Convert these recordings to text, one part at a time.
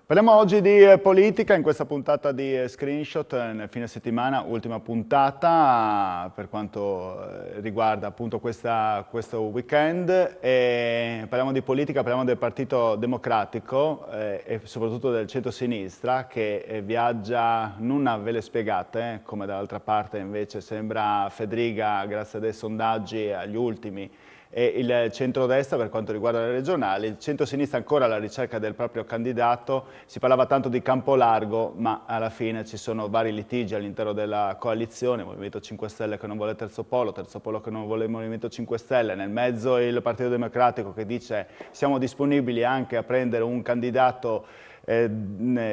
Parliamo oggi di politica in questa puntata di Screenshot, nel fine settimana, ultima puntata per quanto riguarda appunto questo weekend. E parliamo di politica, parliamo del Partito Democratico e soprattutto del centro-sinistra che viaggia non a vele spiegate, come dall'altra parte invece sembra Fedriga grazie a dei sondaggi agli ultimi, e il centrodestra per quanto riguarda le regionali, il centro-sinistra ancora alla ricerca del proprio candidato. Si parlava tanto di campo largo, ma alla fine ci sono vari litigi all'interno della coalizione, Movimento 5 Stelle che non vuole Terzo Polo che non vuole il Movimento 5 Stelle, nel mezzo il Partito Democratico che dice siamo disponibili anche a prendere un candidato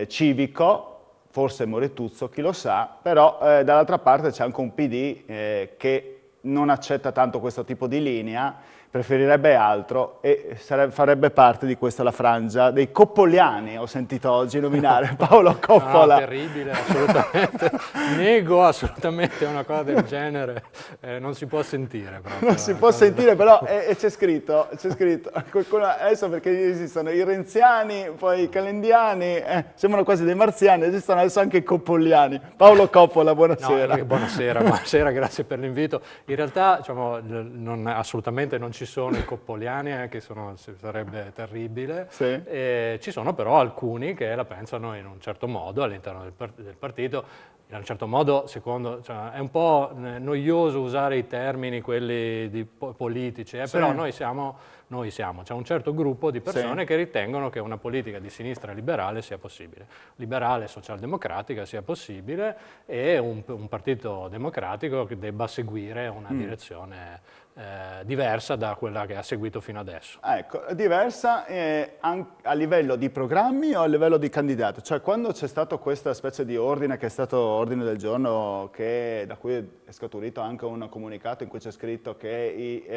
civico, forse Moretuzzo, chi lo sa, però dall'altra parte c'è anche un PD che non accetta tanto questo tipo di linea, preferirebbe altro e farebbe parte di questa la frangia dei coppoliani, ho sentito oggi nominare Paolo Coppola. No, terribile, assolutamente. Nego assolutamente una cosa del genere, non si può sentire proprio. Non si può sentire, però c'è scritto, adesso perché esistono i renziani, poi i calendiani, sembrano quasi dei marziani, esistono adesso anche i coppoliani. Paolo Coppola, buonasera. No, buonasera, grazie per l'invito. In realtà diciamo, assolutamente non ci sono i coppoliani, che sarebbe terribile. Sì. Ci sono però alcuni che la pensano in un certo modo all'interno del partito. In un certo modo, cioè, è un po' noioso usare i termini, quelli politici, Sì. però noi siamo, c'è un certo gruppo di persone Sì. che ritengono che una politica di sinistra liberale sia possibile, liberale socialdemocratica sia possibile e un partito democratico che debba seguire una direzione diversa da quella che ha seguito fino adesso. Ecco, diversa a livello di programmi o a livello di candidato? Cioè quando c'è stato questa specie di ordine che è stato ordine del giorno da cui è scaturito anche un comunicato in cui c'è scritto che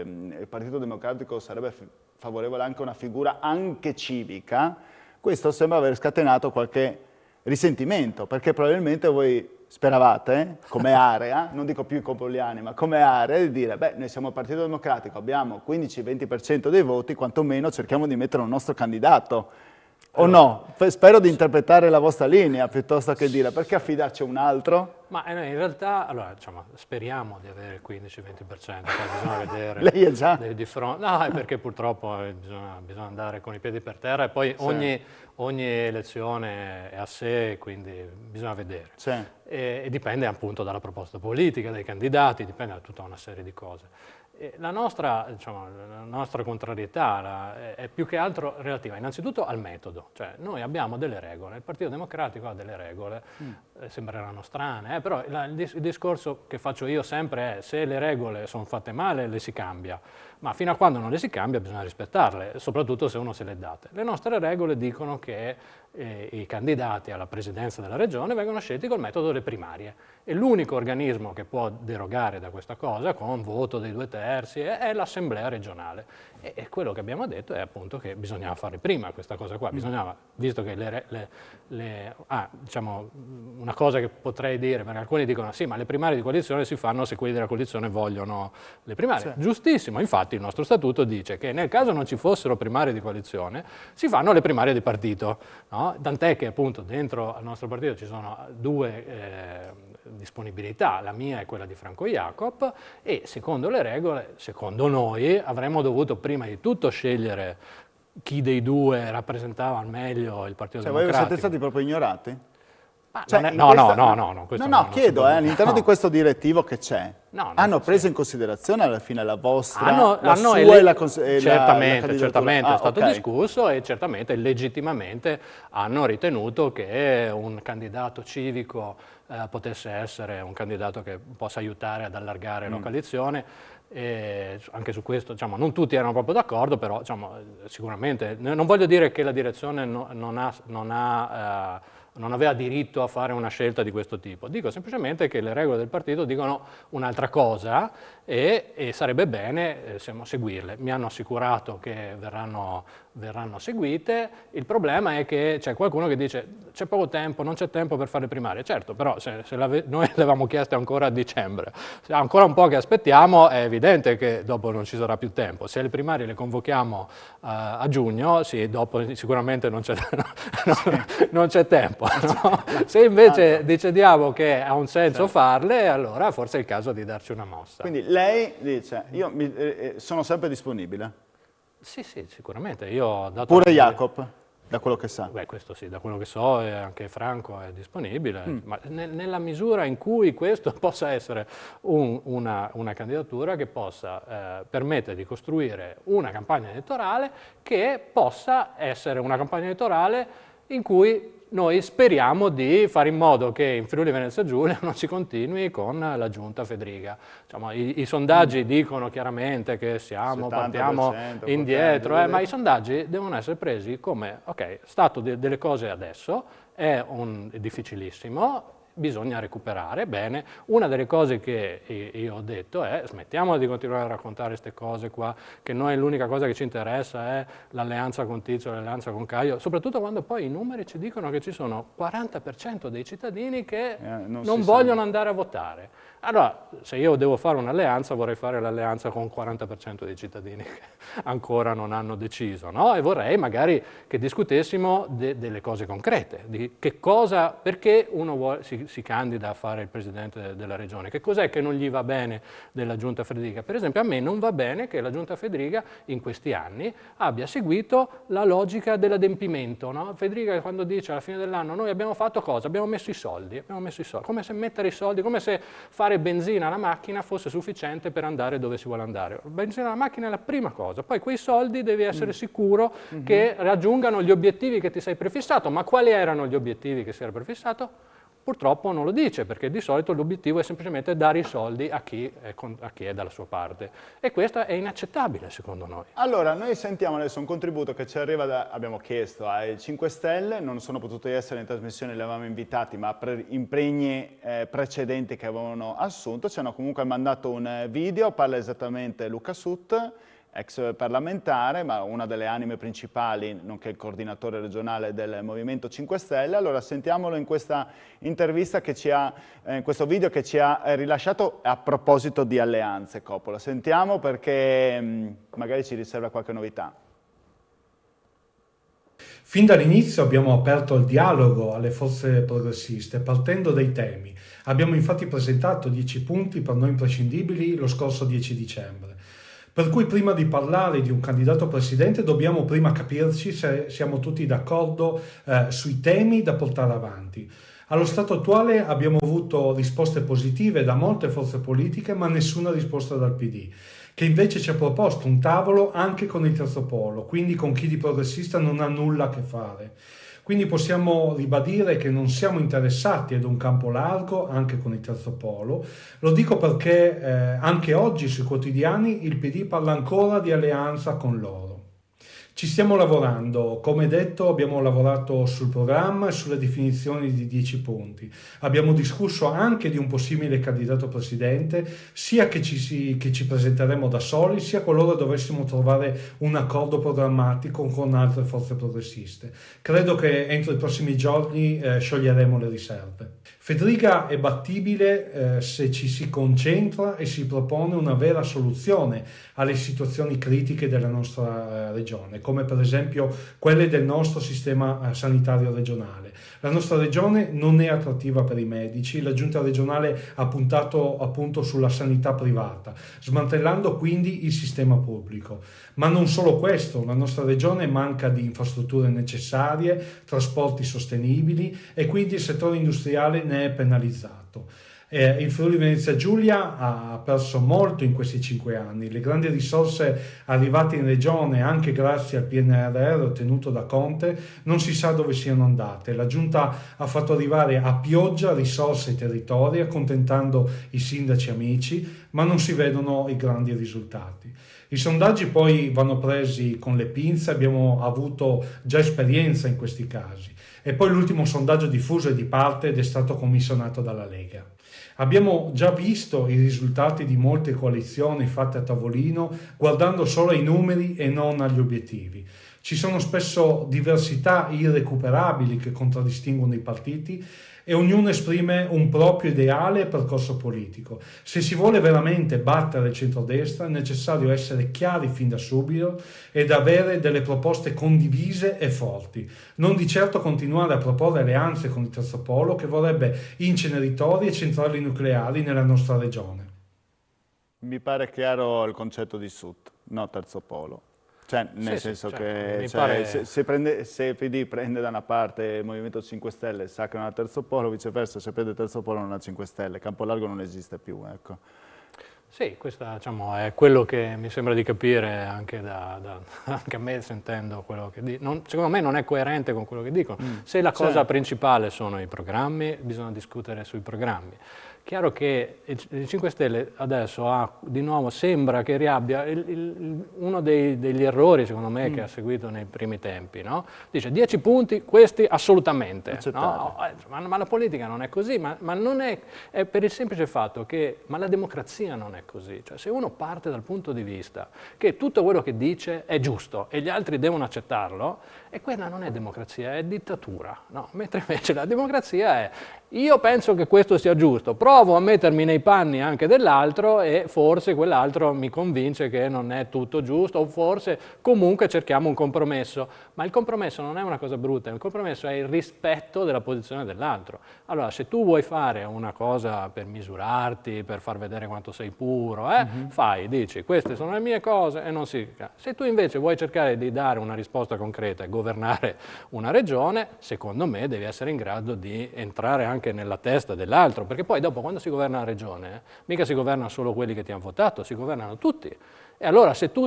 il Partito Democratico sarebbe favorevole anche a una figura anche civica, questo sembra aver scatenato qualche risentimento, perché probabilmente voi speravate, come area, non dico più i coppoliani, ma come area, di dire, beh, noi siamo il Partito Democratico, abbiamo 15-20% dei voti, quantomeno cerchiamo di mettere un nostro candidato. O no? Spero di interpretare la vostra linea, piuttosto che dire, perché affidarci a un altro? Ma in realtà, allora, diciamo, speriamo di avere il 15-20%, poi bisogna vedere. Lei è già? Di fronte. No, è perché purtroppo bisogna andare con i piedi per terra e poi ogni elezione è a sé, quindi bisogna vedere. Sì. E dipende appunto dalla proposta politica, dai candidati, dipende da tutta una serie di cose. La nostra contrarietà è più che altro relativa innanzitutto al metodo, cioè noi abbiamo delle regole, il Partito Democratico ha delle regole, sembreranno strane, però il discorso che faccio io sempre è se le regole sono fatte male le si cambia, ma fino a quando non le si cambia bisogna rispettarle, soprattutto se uno se le date. Le nostre regole dicono che i candidati alla presidenza della regione vengono scelti col metodo delle primarie e l'unico organismo che può derogare da questa cosa con voto dei 2/3 è l'assemblea regionale e quello che abbiamo detto è appunto che bisognava fare prima questa cosa qua, bisognava, visto che diciamo una cosa che potrei dire, perché alcuni dicono sì ma le primarie di coalizione si fanno se quelli della coalizione vogliono le primarie, Sì. Giustissimo, infatti il nostro statuto dice che nel caso non ci fossero primarie di coalizione si fanno le primarie di partito, no? Tant'è che appunto dentro al nostro partito ci sono due disponibilità, la mia è quella di Franco Jacob e secondo le regole, secondo noi, avremmo dovuto prima di tutto scegliere chi dei due rappresentava al meglio il Partito Cioè voi Democratico. siete stati proprio ignorati? Cioè, No, chiedo, no. all'interno di questo direttivo che c'è, hanno preso in considerazione alla fine la vostra, la sua e la Certamente è stato discusso e certamente legittimamente hanno ritenuto che un candidato civico potesse essere un candidato che possa aiutare ad allargare la coalizione. E anche su questo diciamo, non tutti erano proprio d'accordo, però diciamo, sicuramente non voglio dire che la direzione non aveva diritto a fare una scelta di questo tipo, dico semplicemente che le regole del partito dicono un'altra cosa e sarebbe bene seguirle. Mi hanno assicurato che verranno verranno seguite. Il problema è che c'è qualcuno che dice c'è poco tempo, non c'è tempo per fare le primarie. Certo, però se noi le avevamo chieste ancora a dicembre, se ancora un po' che aspettiamo, è evidente che dopo non ci sarà più tempo. Se le primarie le convochiamo a giugno, sì, dopo sicuramente non c'è tempo. No? Se invece decidiamo che ha un senso farle, allora forse è il caso di darci una mossa. Quindi lei dice, io sono sempre disponibile. Sì, sì, sicuramente. Io ho dato Pure Jacob, da quello che sa. Beh, questo sì, da quello che so, e anche Franco è disponibile, ma nella misura in cui questo possa essere una candidatura che possa permettere di costruire una campagna elettorale che possa essere una campagna elettorale in cui noi speriamo di fare in modo che in Friuli Venezia Giulia non si continui con la giunta Fedriga. Diciamo, i sondaggi dicono chiaramente che partiamo indietro, ma i sondaggi devono essere presi come, ok, stato delle cose adesso, è difficilissimo, bisogna recuperare. Bene, una delle cose che io ho detto è smettiamola di continuare a raccontare queste cose qua, che noi l'unica cosa che ci interessa è l'alleanza con Tizio, l'alleanza con Caio, soprattutto quando poi i numeri ci dicono che ci sono 40% dei cittadini che non vogliono andare a votare. Allora, se io devo fare un'alleanza, vorrei fare l'alleanza con il 40% dei cittadini che ancora non hanno deciso, no? E vorrei magari che discutessimo delle cose concrete, di che cosa, perché uno si candida a fare il presidente della regione, che cos'è che non gli va bene della giunta Fedriga. Per esempio, a me non va bene che la giunta Fedriga in questi anni abbia seguito la logica dell'adempimento, no? Fedriga quando dice alla fine dell'anno noi abbiamo fatto cosa? Abbiamo messo i soldi, come se mettere i soldi, come se fare benzina alla macchina fosse sufficiente per andare dove si vuole andare. Benzina alla macchina è la prima cosa, poi quei soldi devi essere sicuro che raggiungano gli obiettivi che ti sei prefissato. Ma quali erano gli obiettivi che si era prefissato? Purtroppo non lo dice, perché di solito l'obiettivo è semplicemente dare i soldi a chi è dalla sua parte. E questo è inaccettabile, secondo noi. Allora, noi sentiamo adesso un contributo che ci arriva abbiamo chiesto ai 5 Stelle, non sono potuti essere in trasmissione, li avevamo invitati, ma per impegni precedenti che avevano assunto, ci hanno comunque mandato un video, parla esattamente Luca Sut, ex parlamentare, ma una delle anime principali, nonché il coordinatore regionale del Movimento 5 Stelle. Allora sentiamolo in questa intervista che in questo video che ci ha rilasciato a proposito di alleanze, Coppola. Sentiamo perché magari ci riserva qualche novità. Fin dall'inizio abbiamo aperto il dialogo alle forze progressiste partendo dai temi. Abbiamo infatti presentato 10 punti per noi imprescindibili lo scorso 10 dicembre. Per cui prima di parlare di un candidato presidente dobbiamo prima capirci se siamo tutti d'accordo sui temi da portare avanti. Allo stato attuale abbiamo avuto risposte positive da molte forze politiche, ma nessuna risposta dal PD, che invece ci ha proposto un tavolo anche con il terzo polo, quindi con chi di progressista non ha nulla a che fare. Quindi possiamo ribadire che non siamo interessati ad un campo largo anche con il terzo polo. Lo dico perché anche oggi sui quotidiani il PD parla ancora di alleanza con loro. Ci stiamo lavorando, come detto abbiamo lavorato sul programma e sulle definizioni di 10 punti. Abbiamo discusso anche di un possibile candidato presidente, sia che ci presenteremo da soli, sia qualora dovessimo trovare un accordo programmatico con altre forze progressiste. Credo che entro i prossimi giorni scioglieremo le riserve. Fedriga è battibile se ci si concentra e si propone una vera soluzione alle situazioni critiche della nostra regione, come per esempio quelle del nostro sistema sanitario regionale. La nostra regione non è attrattiva per i medici, la giunta regionale ha puntato appunto sulla sanità privata, smantellando quindi il sistema pubblico. Ma non solo questo, la nostra regione manca di infrastrutture necessarie, trasporti sostenibili e quindi il settore industriale ne è penalizzato. Il Friuli Venezia Giulia ha perso molto in questi 5 anni. Le grandi risorse arrivate in regione anche grazie al PNRR ottenuto da Conte non si sa dove siano andate. La Giunta ha fatto arrivare a pioggia risorse ai territori accontentando i sindaci amici, ma non si vedono i grandi risultati. I sondaggi poi vanno presi con le pinze, abbiamo avuto già esperienza in questi casi. E poi l'ultimo sondaggio diffuso è di parte ed è stato commissionato dalla Lega. Abbiamo già visto i risultati di molte coalizioni fatte a tavolino guardando solo ai numeri e non agli obiettivi. Ci sono spesso diversità irrecuperabili che contraddistinguono i partiti e ognuno esprime un proprio ideale e percorso politico. Se si vuole veramente battere il centrodestra è necessario essere chiari fin da subito ed avere delle proposte condivise e forti, non di certo continuare a proporre alleanze con il terzo polo che vorrebbe inceneritori e centrali nucleari nella nostra regione. Mi pare chiaro il concetto di Sud, no terzo polo. Cioè, nel senso che se il PD prende da una parte il Movimento 5 Stelle sa che non ha terzo polo, viceversa se prende il terzo polo non ha 5 Stelle, Campolargo non esiste più, ecco. Sì, questo diciamo, è quello che mi sembra di capire anche, anche a me sentendo quello che dico. Secondo me non è coerente con quello che dicono. Se la cosa principale sono i programmi, bisogna discutere sui programmi. Chiaro che il 5 Stelle adesso di nuovo sembra che riabbia uno degli errori, secondo me, che ha seguito nei primi tempi, no? Dice 10 punti, questi assolutamente, no? Ma la politica non è così, ma non è per il semplice fatto che la democrazia non è così. Cioè, se uno parte dal punto di vista che tutto quello che dice è giusto e gli altri devono accettarlo, e quella non è democrazia, è dittatura, no? Mentre invece la democrazia è io penso che questo sia giusto, provo a mettermi nei panni anche dell'altro e forse quell'altro mi convince che non è tutto giusto o forse comunque cerchiamo un compromesso. Ma il compromesso non è una cosa brutta, il compromesso è il rispetto della posizione dell'altro. Allora, se tu vuoi fare una cosa per misurarti, per far vedere quanto sei puro, dici queste sono le mie cose e non si... Se tu invece vuoi cercare di dare una risposta concreta e governare una regione, secondo me devi essere in grado di entrare anche nella testa dell'altro, perché poi dopo quando si governa la regione, mica si governano solo quelli che ti hanno votato, si governano tutti. E allora se tu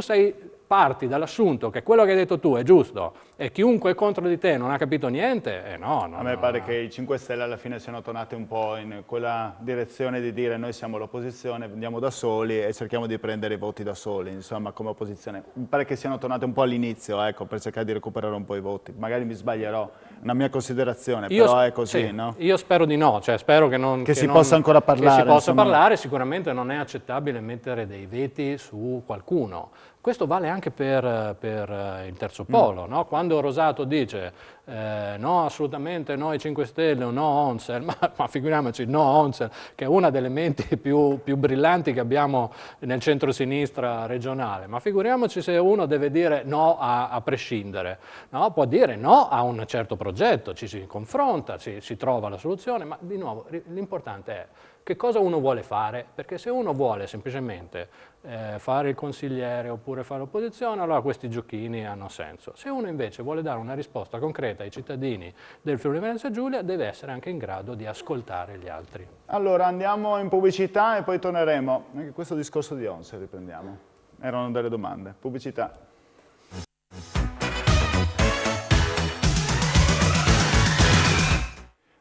parti dall'assunto che quello che hai detto tu è giusto e chiunque è contro di te non ha capito niente, no. A me pare che i 5 Stelle alla fine siano tornati un po' in quella direzione di dire noi siamo l'opposizione, andiamo da soli e cerchiamo di prendere i voti da soli, insomma, come opposizione. Mi pare che siano tornati un po' all'inizio, ecco, per cercare di recuperare un po' i voti. Magari mi sbaglierò, una mia considerazione, però è così, no? Io spero di no, cioè spero che si possa ancora parlare. Che si possa parlare, sicuramente non è accettabile mettere dei veti su qualcuno. Questo vale anche per il terzo polo, no? Quando Rosato dice no, assolutamente no ai 5 Stelle o no Onzel, ma figuriamoci, no Onzel, che è una delle menti più brillanti che abbiamo nel centro-sinistra regionale, ma figuriamoci se uno deve dire no a prescindere, no? Può dire no a un certo progetto, ci si confronta, si trova la soluzione, ma di nuovo l'importante è che cosa uno vuole fare, perché se uno vuole semplicemente fare il consigliere oppure fare l'opposizione, allora questi giochini hanno senso. Se uno invece vuole dare una risposta concreta ai cittadini del Friuli Venezia Giulia, deve essere anche in grado di ascoltare gli altri. Allora andiamo in pubblicità e poi torneremo. Anche questo discorso di Onse riprendiamo. Erano delle domande. Pubblicità.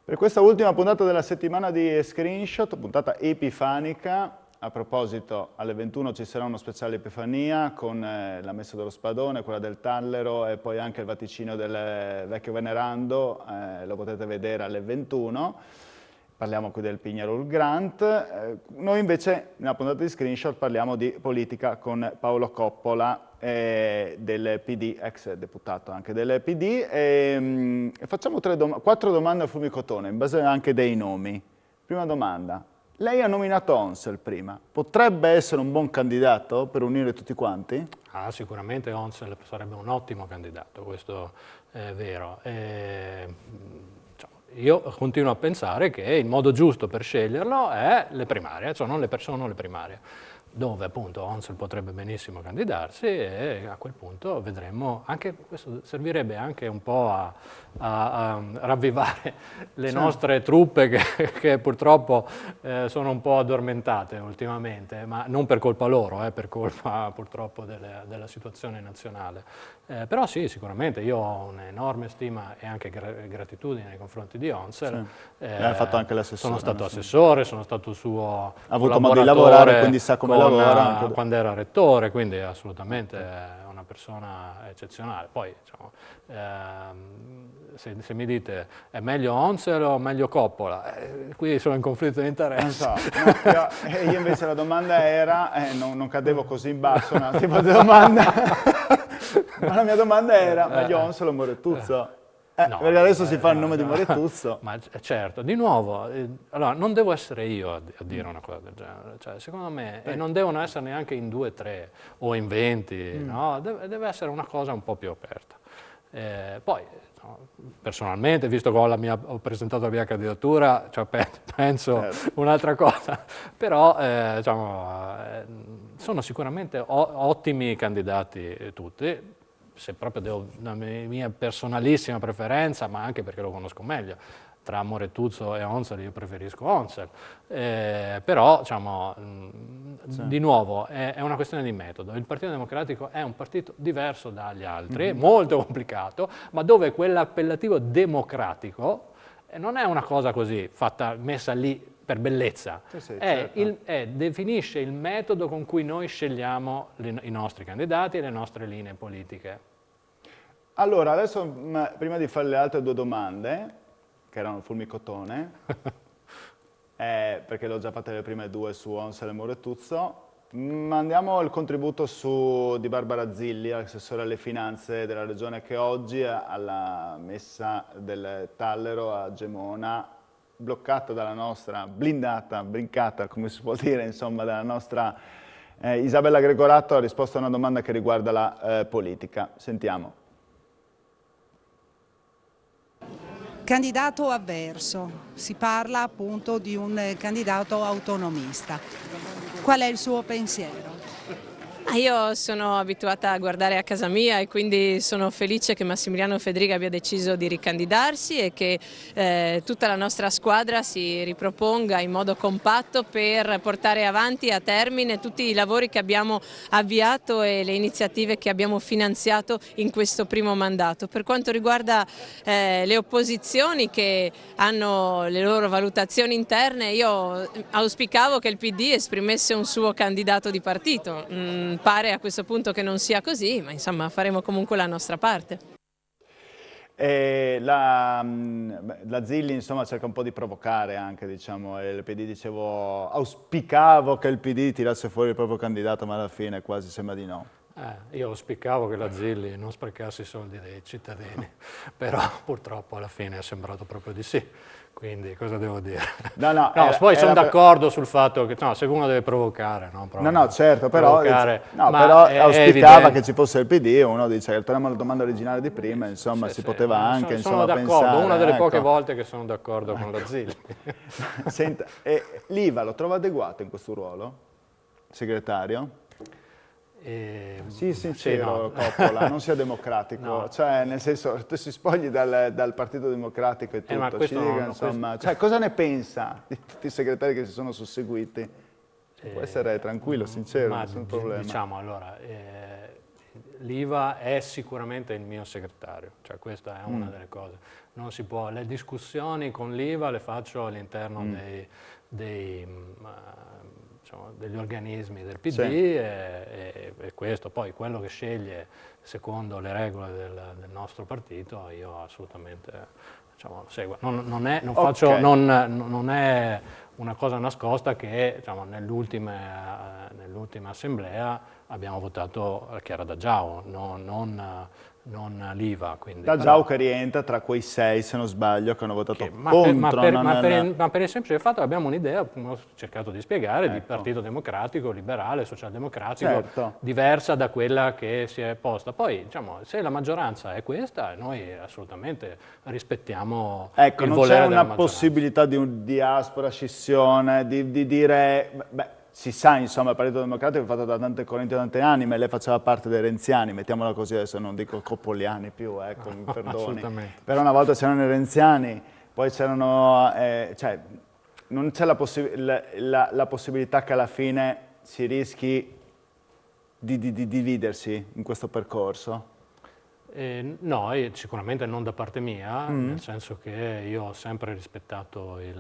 Per questa ultima puntata della settimana di Screenshot, puntata epifanica, a proposito alle 21 ci sarà uno speciale Epifania con la messa dello spadone, quella del Tallero e poi anche il vaticino del vecchio venerando, lo potete vedere alle 21. Parliamo qui del Pignarol Grant. Noi invece nella puntata di Screenshot parliamo di politica con Paolo Coppola, del PD, ex deputato anche del PD, e facciamo 4 domande a Fiumicotone, in base anche dei nomi. Prima domanda, lei ha nominato Onzel prima, potrebbe essere un buon candidato per unire tutti quanti? Sicuramente Onzel sarebbe un ottimo candidato, questo è vero. Io continuo a pensare che il modo giusto per sceglierlo è le primarie, cioè non le primarie, dove appunto Onzel potrebbe benissimo candidarsi e a quel punto vedremo, anche questo servirebbe anche un po' a ravvivare le nostre truppe che purtroppo sono un po' addormentate ultimamente, ma non per colpa loro, per colpa purtroppo della situazione nazionale. Però sì, sicuramente io ho un'enorme stima e anche gratitudine nei confronti di Onzel. Ha fatto anche l'assessore. Sono stato assessore, sono stato suo ha avuto modo di lavorare, quindi sa come lavora. Quando era rettore, quindi assolutamente è una persona eccezionale. Poi diciamo, se mi dite è meglio Onzel o meglio Coppola, qui sono in conflitto di interesse. Non so, io invece la domanda era, non cadevo così in basso, un tipo di domanda. Ma la mia domanda era, ma Johnson o Moretuzzo? No, perché adesso si fa il no, nome di no. Moretuzzo. Ma certo, di nuovo, allora non devo essere io a dire una cosa del genere, cioè, secondo me, e non devono essere neanche in 2, 3 o in 20, no? Deve essere una cosa un po' più aperta. Poi, no, personalmente, visto che ho presentato la mia candidatura, cioè, penso un'altra cosa, però diciamo, sono sicuramente ottimi candidati tutti. Se proprio devo una mia personalissima preferenza, ma anche perché lo conosco meglio, tra Moretuzzo e Onsel io preferisco Onsel, però diciamo, di nuovo è una questione di metodo. Il Partito Democratico è un partito diverso dagli altri, molto complicato, ma dove quell'appellativo democratico non è una cosa così messa lì per bellezza, certo. definisce il metodo con cui noi scegliamo i nostri candidati e le nostre linee politiche. Allora, adesso prima di fare le altre 2 domande, che erano fulmicotone, perché le ho già fatte le prime 2 su Onsel e Moretuzzo, mandiamo il contributo di Barbara Zilli, assessore alle finanze della regione, che oggi alla messa del Tallero a Gemona, bloccata dalla nostra, blindata, brincata, come si può dire, insomma, dalla nostra Isabella Gregorato, ha risposto a una domanda che riguarda la politica. Sentiamo. Candidato avverso, si parla appunto di un candidato autonomista. Qual è il suo pensiero? Io sono abituata a guardare a casa mia e quindi sono felice che Massimiliano Fedriga abbia deciso di ricandidarsi e che tutta la nostra squadra si riproponga in modo compatto per portare avanti a termine tutti i lavori che abbiamo avviato e le iniziative che abbiamo finanziato in questo primo mandato. Per quanto riguarda le opposizioni che hanno le loro valutazioni interne, io auspicavo che il PD esprimesse un suo candidato di partito. Pare a questo punto che non sia così, ma insomma faremo comunque la nostra parte. La Zilli insomma cerca un po' di provocare anche, diciamo, il PD, dicevo, auspicavo che il PD tirasse fuori il proprio candidato, ma alla fine quasi sembra di no. Io auspicavo che la Zilli non sprecasse i soldi dei cittadini, però purtroppo alla fine è sembrato proprio di sì, quindi cosa devo dire? Poi sono d'accordo sul fatto che se uno deve provocare, certo, però auspicava che ci fosse il PD e uno dice, torniamo alla domanda originale di prima, insomma si poteva anche sono d'accordo, una delle poche volte che sono d'accordo con la Zilli. Senta, l'IVA lo trova adeguato in questo ruolo, segretario? Sì, sincero, Coppola, non sia democratico, cioè nel senso, tu si spogli dal Partito Democratico e tutto, ci dica, insomma, cioè, cosa ne pensa di tutti i segretari che si sono susseguiti? Può essere tranquillo, sincero, nessun problema. Diciamo, allora, l'IVA è sicuramente il mio segretario, cioè questa è una delle cose. Non si può, le discussioni con l'IVA le faccio all'interno degli organismi del PD e questo, poi quello che sceglie secondo le regole del nostro partito io assolutamente seguo. Non è una cosa nascosta che nell'ultima assemblea abbiamo votato Chiara D'Agao, non l'IVA. D'Agao che rientra tra quei 6, se non sbaglio, che hanno votato contro. Ma per il semplice fatto che abbiamo un'idea, come ho cercato di spiegare, di partito democratico, liberale, socialdemocratico, diversa da quella che si è posta. Poi, se la maggioranza è questa, noi assolutamente rispettiamo il volere della maggioranza. Non c'è una possibilità di aspra scissione, di dire... si sa, insomma, il Partito Democratico è fatto da tante correnti e tante anime, lei faceva parte dei renziani, mettiamola così, adesso non dico coppoliani più, mi perdoni. Però una volta c'erano i renziani, poi c'erano, non c'è la possibilità che alla fine si rischi di dividersi in questo percorso? No, sicuramente non da parte mia, nel senso che io ho sempre rispettato i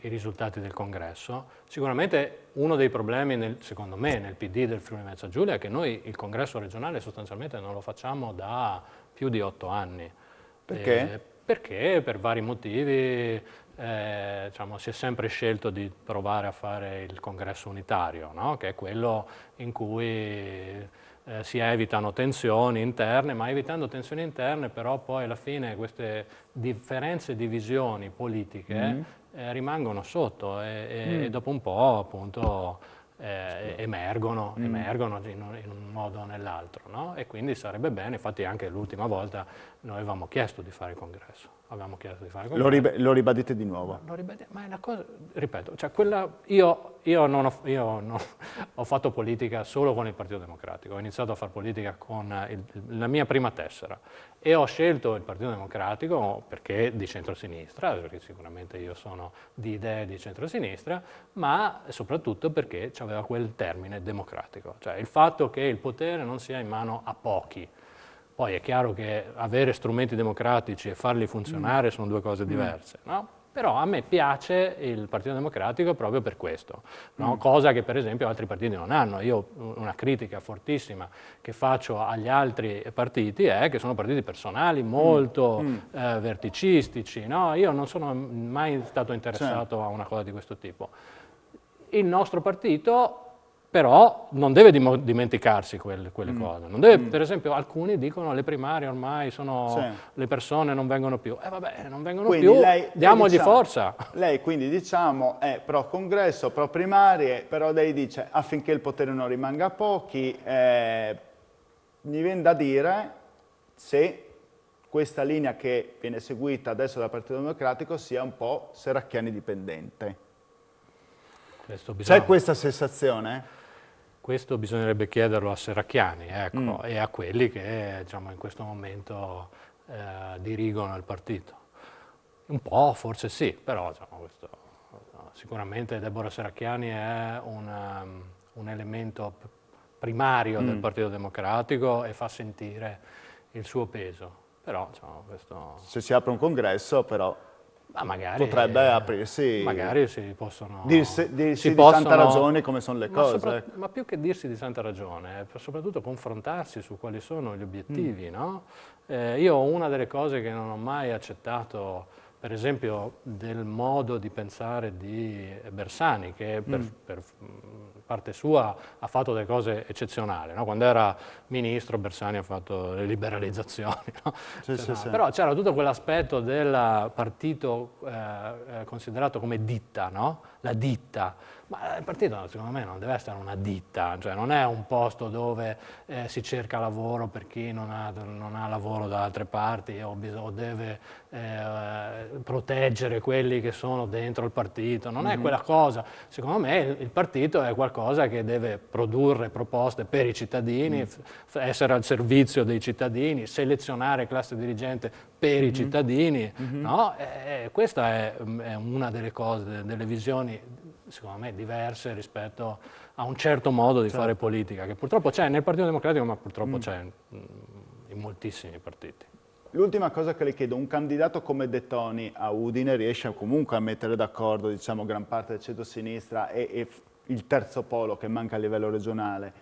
risultati del congresso. Sicuramente uno dei problemi, secondo me, nel PD del Friuli Venezia Giulia è che noi il congresso regionale sostanzialmente non lo facciamo da più di 8 anni. Perché? Perché per vari motivi si è sempre scelto di provare a fare il congresso unitario, no? Che è quello in cui si evitano tensioni interne, ma evitando tensioni interne però poi alla fine queste differenze e divisioni politiche rimangono sotto e dopo un po' appunto emergono in un modo o nell'altro, no? E quindi sarebbe bene, infatti anche l'ultima volta noi avevamo chiesto di fare il congresso. Lo ribadite di nuovo? Ma è una cosa, ripeto, cioè io ho fatto politica solo con il Partito Democratico, ho iniziato a fare politica con la mia prima tessera e ho scelto il Partito Democratico perché di centrosinistra, perché sicuramente io sono di idee di centrosinistra, ma soprattutto perché aveva quel termine democratico, cioè il fatto che il potere non sia in mano a pochi. Poi è chiaro che avere strumenti democratici e farli funzionare sono due cose diverse, no? Però a me piace il Partito Democratico proprio per questo, no? Cosa che per esempio altri partiti non hanno. Io una critica fortissima che faccio agli altri partiti è che sono partiti personali molto verticistici, no? Io non sono mai stato interessato a una cosa di questo tipo. Il nostro partito però non deve dimenticarsi quelle cose. Non deve, per esempio, alcuni dicono le primarie ormai sono le persone non vengono più. Vabbè, non vengono quindi più, diciamo, diamogli forza. Lei quindi diciamo è pro congresso, pro primarie, però lei dice affinché il potere non rimanga a pochi, mi viene da dire se questa linea che viene seguita adesso dal Partito Democratico sia un po' Serracchiani dipendente. C'è questa sensazione? Questo bisognerebbe chiederlo a Serracchiani, ecco, e a quelli che diciamo, in questo momento dirigono il partito. Un po' forse sì, però diciamo, sicuramente Deborah Serracchiani è un elemento primario del Partito Democratico e fa sentire il suo peso. Però, diciamo, se si apre un congresso, però potrebbe aprirsi. Magari si possono dirsi di santa ragione come sono le cose. Ma più che dirsi di santa ragione, soprattutto confrontarsi su quali sono gli obiettivi, no? Io una delle cose che non ho mai accettato, per esempio, del modo di pensare di Bersani, che per parte sua ha fatto delle cose eccezionali, no? Quando era ministro Bersani ha fatto le liberalizzazioni, no? Però c'era tutto quell'aspetto del partito considerato come ditta, no? La ditta. Ma il partito secondo me non deve essere una ditta, cioè non è un posto dove si cerca lavoro per chi non ha lavoro da altre parti o deve proteggere quelli che sono dentro il partito, non è quella cosa. Secondo me il partito è qualcosa che deve produrre proposte per i cittadini, essere al servizio dei cittadini, selezionare classe dirigente per i cittadini, no? Questa è una delle cose, delle visioni secondo me diverse rispetto a un certo modo di fare politica, che purtroppo c'è nel Partito Democratico, ma purtroppo c'è in moltissimi partiti. L'ultima cosa che le chiedo, un candidato come De Toni a Udine riesce comunque a mettere d'accordo, diciamo, gran parte del centro-sinistra e il terzo polo che manca a livello regionale.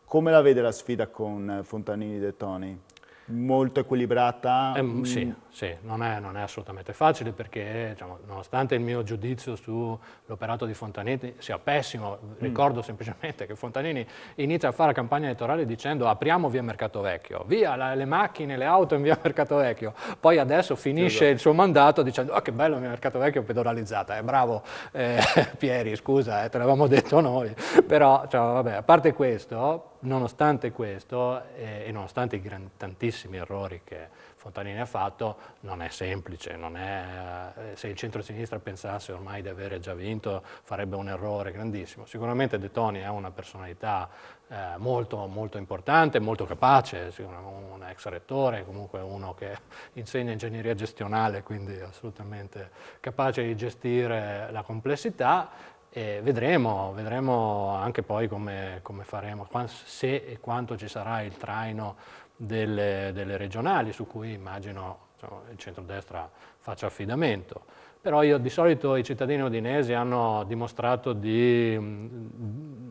Come la vede la sfida con Fontanini-De Toni? Molto equilibrata? Sì, non è assolutamente facile perché diciamo, nonostante il mio giudizio sull'operato di Fontanini sia pessimo, ricordo semplicemente che Fontanini inizia a fare la campagna elettorale dicendo apriamo via Mercato Vecchio, via le macchine, le auto in via Mercato Vecchio, poi adesso finisce il suo mandato dicendo che bello via Mercato Vecchio pedonalizzata, bravo Pieri, scusa, te l'avevamo detto noi, però cioè, vabbè, a parte questo, nonostante questo e nonostante i tantissimi errori che Fontanini ha fatto, non è semplice, se il centro-sinistra pensasse ormai di avere già vinto farebbe un errore grandissimo. Sicuramente De Toni è una personalità molto, molto importante, molto capace, un ex rettore, comunque uno che insegna ingegneria gestionale, quindi assolutamente capace di gestire la complessità. E vedremo anche poi come faremo, se e quanto ci sarà il traino delle regionali su cui immagino il centrodestra faccia affidamento. però di solito i cittadini udinesi hanno dimostrato di,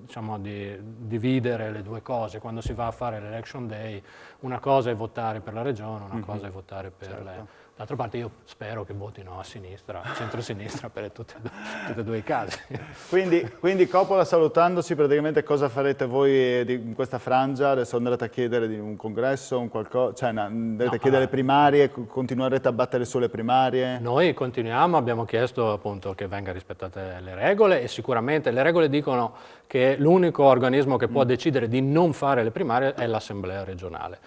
diciamo, di dividere le due cose. Quando si va a fare l'election day, una cosa è votare per la regione, una cosa è votare per D'altra parte io spero che votino a sinistra, a centro-sinistra per tutti e due i casi. Quindi Coppola, salutandosi, praticamente cosa farete voi in questa frangia? Adesso andrete a chiedere di un congresso, un qualcosa, cioè andrete a chiedere le primarie, continuerete a battere sulle primarie? Noi continuiamo, abbiamo chiesto appunto che venga rispettate le regole e sicuramente le regole dicono che l'unico organismo che può decidere di non fare le primarie è l'Assemblea regionale.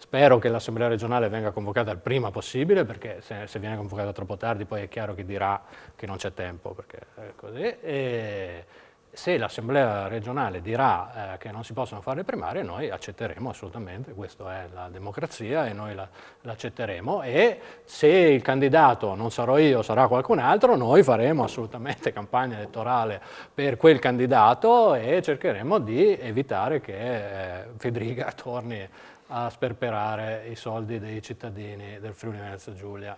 Spero che l'Assemblea regionale venga convocata il prima possibile, perché se viene convocata troppo tardi poi è chiaro che dirà che non c'è tempo, perché è così. E se l'Assemblea regionale dirà che non si possono fare le primarie, noi accetteremo assolutamente, questa è la democrazia e noi l'accetteremo, e se il candidato non sarò io, sarà qualcun altro, noi faremo assolutamente campagna elettorale per quel candidato e cercheremo di evitare che Fedriga torni a sperperare i soldi dei cittadini del Friuli Venezia Giulia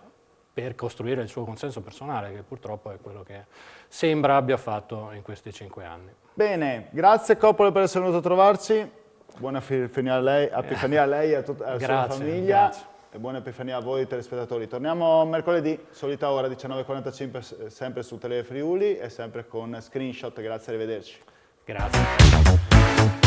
per costruire il suo consenso personale, che purtroppo è quello che sembra abbia fatto in questi 5 anni. Bene, grazie Coppola per essere venuto a trovarci, buona Epifania a lei e a tutta la sua famiglia. Grazie. E buona Epifania a voi telespettatori. Torniamo mercoledì, solita ora 19:45, sempre su Tele Friuli e sempre con Screenshot. Grazie, arrivederci. Grazie.